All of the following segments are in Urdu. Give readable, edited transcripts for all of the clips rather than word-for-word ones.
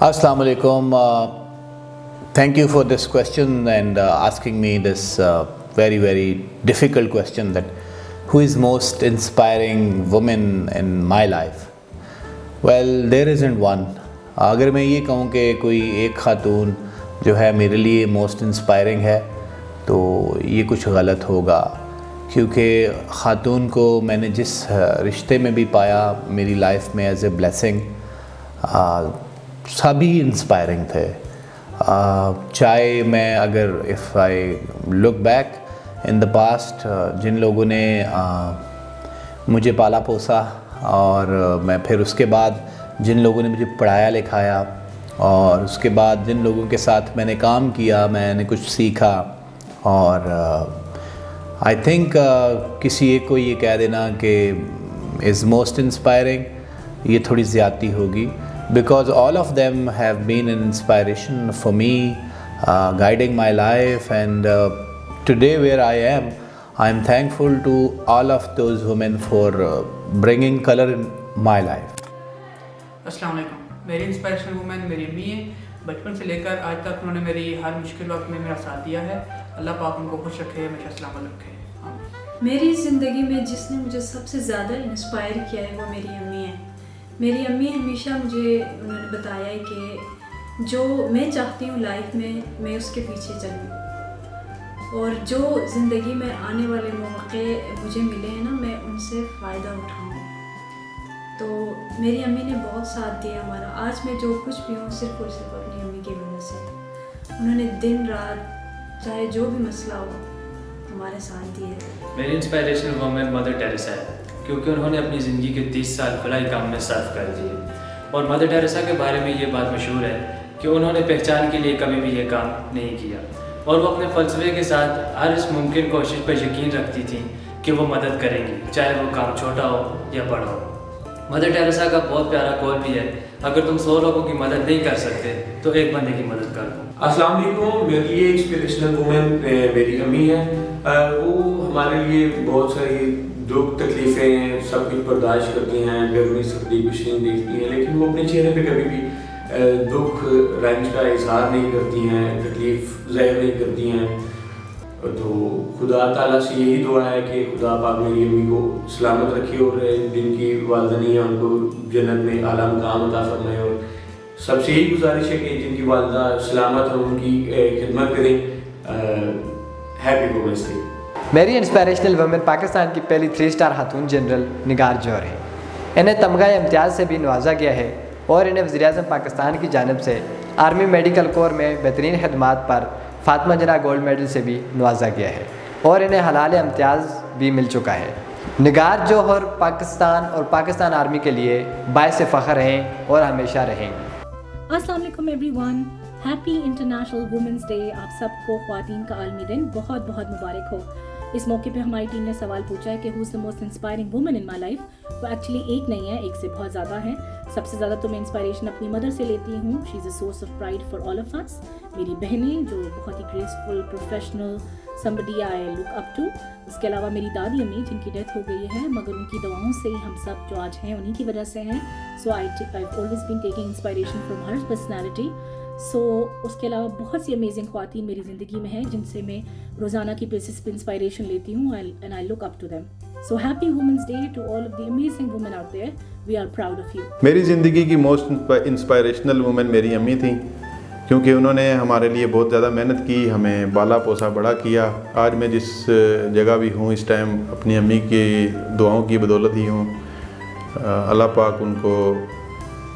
Assalamu alaikum. Thank you for this question and asking me this very, very difficult question that who is most inspiring woman in my life? Well, there isn't one. اگر میں یہ کہوں کہ کوئی ایک خاتون جو ہے میرے لیے موسٹ انسپائرنگ ہے تو یہ کچھ غلط ہوگا، کیونکہ خاتون کو میں نے جس رشتے میں بھی پایا میری لائف میں ایز اے بلیسنگ، سبھی انسپائرنگ تھے. چاہے میں اگر if I look back in the past, جن لوگوں نے مجھے پالا پوسا اور میں پھر اس کے بعد جن لوگوں نے مجھے پڑھایا لکھایا اور اس کے بعد جن لوگوں کے ساتھ میں نے کام کیا، میں نے کچھ سیکھا، اور آئی تھنک کسی ایک کو یہ کہہ دینا کہ از موسٹ انسپائرنگ یہ تھوڑی زیادتی ہوگی، because all of them have been an inspiration for me, guiding my life, and today where I am thankful to all of those women for bringing color in my life. السلام علیکم. میری انسپائریشنل وومن میری امی ہیں. بچپن سے لے کر آج تک انہوں نے میری ہر مشکل وقت میں میرا ساتھ دیا ہے. اللہ پاک ان کو خوش رکھے، ہمیشہ سلامت رکھے. میری زندگی میں جس نے مجھے سب سے زیادہ انسپائر کیا ہے وہ میری امی ہیں. میری امی ہمیشہ مجھے انہوں نے بتایا ہے کہ جو میں چاہتی ہوں لائف میں اس کے پیچھے چلوں، اور جو زندگی میں آنے والے موقع مجھے ملے ہیں نا، میں ان سے فائدہ اٹھاؤں. تو میری امی نے بہت ساتھ دیا ہمارا. آج میں جو کچھ بھی ہوں صرف اور صرف اپنی امی کی وجہ سے. انہوں نے دن رات چاہے جو بھی مسئلہ ہو ہمارے ساتھ دیا ہے. میری انسپائریشنل وومن مدر ٹیریسا ہے، کیونکہ انہوں نے اپنی زندگی کے 30 سال فلاحی کام میں صرف کر دیے. اور مدر ٹیریسا کے بارے میں یہ بات مشہور ہے کہ انہوں نے پہچان کے لیے کبھی بھی یہ کام نہیں کیا، اور وہ اپنے فلسفے کے ساتھ ہر اس ممکن کوشش پر یقین رکھتی تھیں کہ وہ مدد کریں گی، چاہے وہ کام چھوٹا ہو یا بڑا ہو. مدر ٹیریسا کا بہت پیارا قول بھی ہے، اگر تم 100 لوگوں کی مدد نہیں کر سکتے تو ایک بندے کی مدد کر دو. السلام علیکم. میری یہ انسپریشنل وومن میری امی ہے. وہ ہمارے لیے بہت ساری دکھ تکلیفیں سب کچھ برداشت کرتی ہیں، گرمی سردی کچھ نہیں دیکھتی ہیں، لیکن وہ اپنے چہرے پہ کبھی بھی دکھ رنج کا اظہار نہیں کرتی ہیں، تکلیف ظاہر نہیں کرتی ہیں. تو خدا تعالیٰ سے یہی دعا ہے کہ خدا پاک میری امی کو سلامت رکھے، اور جن کی والدہ نہیں ہے ان کو جنت میں اعلیٰ مقام عطا فرمائے. اور سب سے یہی گزارش ہے کہ جن کی والدہ سلامت ہیں ان کی خدمت کریں. Happy women's day. میری انسپائریشنل وومن پاکستان کی پہلی 3 اسٹار خاتون جنرل نگار جوہر ہیں. انہیں تمغہ امتیاز سے بھی نوازا گیا ہے، اور انہیں وزیر اعظم پاکستان کی جانب سے آرمی میڈیکل کور میں بہترین خدمات پر فاطمہ جناح گولڈ میڈل سے بھی نوازا گیا ہے، اور انہیں حلال امتیاز بھی مل چکا ہے. نگار جوہر پاکستان اور پاکستان آرمی کے لیے باعث فخر ہیں اور ہمیشہ رہیں گی. السلام علیکم everyone. Happy international women's day. آپ سب کو خواتین کا عالمی دن بہت بہت مبارک ہو. اس موقع پہ ہماری ٹیم نے سوال پوچھا ہے کہ who is the most inspiring woman in my life. وہ ایکچولی ایک نہیں ہے، ایک سے بہت زیادہ ہیں. سب سے زیادہ تو میں انسپائریشن اپنی مدر سے لیتی ہوں. She is a source of pride for all of us. میری بہنیں جو بہت ہی graceful professional somebody I look up to. اس کے علاوہ میری دادی امی جن کی ڈیتھ ہو گئی ہے، مگر ان کی دعاؤں سے ہی ہم سب جو آج ہیں انہی کی وجہ سے ہیں. سو I've always been taking inspiration from her personality. سو اس کے علاوہ بہت سی امیزنگ خواتین میری زندگی میں ہیں جن سے میں روزانہ کی بیسس پہ انسپائریشن لیتی ہوں and I look up to them. So happy Women's Day to all of the amazing women out there. We are proud of you. میری زندگی کی موسٹ انسپائریشنل وومن میری امی تھیں، کیونکہ انہوں نے ہمارے لیے بہت زیادہ محنت کی، ہمیں بالا پوسا بڑا کیا. آج میں جس جگہ بھی ہوں اس ٹائم اپنی امی کی دعاؤں کی بدولت ہی ہوں. اللہ پاک ان کو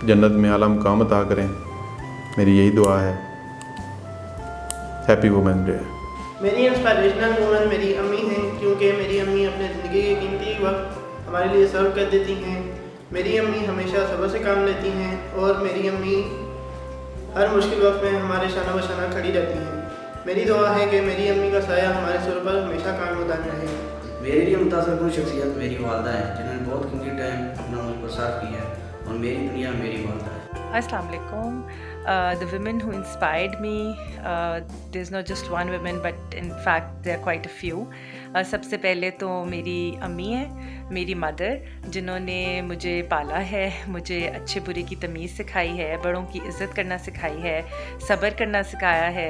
جنت میں اعلیٰ مقام عطا کریں، میری یہی دعا ہے. Happy woman day. میری انسپائریشنل وومن میری امی ہیں، کیونکہ میری امی اپنے زندگی کے قیمتی وقت ہمارے لیے سرو کر دیتی ہیں. میری امی ہمیشہ صبر سے کام لیتی ہیں، اور میری امی ہر مشکل وقت میں ہمارے شانہ بشانہ کھڑی رہتی ہیں. میری دعا ہے کہ میری امی کا سایہ ہمارے سر پر ہمیشہ قائم و دائم رہے. میرے لیے متاثر کن شخصیت میری والدہ ہے، جنہوں نے بہت قیمتی ٹائم اپنا مجھ پر صرف کیا ہے، اور میری دنیا میری والدہ ہے. السلام علیکم. The women who inspired me, there's not just one woman, but in fact there are quite a few. سب سے پہلے تو میری امی ہیں, میری مدر, جنہوں نے مجھے پالا ہے, مجھے اچھے برے کی تمیز سکھائی ہے, بڑوں کی عزت کرنا سکھائی ہے, صبر کرنا سکھایا ہے,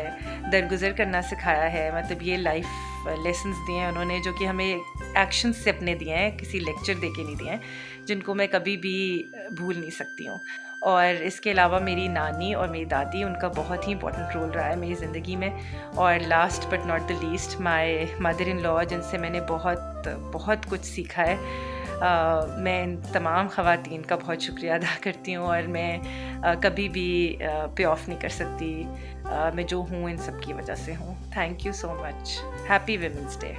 درگزر کرنا سکھایا ہے. مطلب یہ لائف لیسنز دیے ہیں انہوں نے, جو کہ ہمیں ایکشنز سے اپنے دیے ہیں, کسی لیکچر دے کے نہیں دیے ہیں, جن کو میں کبھی بھی بھول نہیں سکتی ہوں. اور اس کے علاوہ میری نانی اور میری دادی, ان کا بہت ہی امپورٹنٹ رول رہا ہے میری زندگی میں. اور last but not the least my mother in law, جن سے میں نے بہت کچھ سیکھا ہے. میں ان تمام خواتین کا بہت شکریہ ادا کرتی ہوں, اور میں کبھی بھی پے آف نہیں کر سکتی. میں جو ہوں ان سب کی وجہ سے ہوں. Thank you so much. Happy women's day.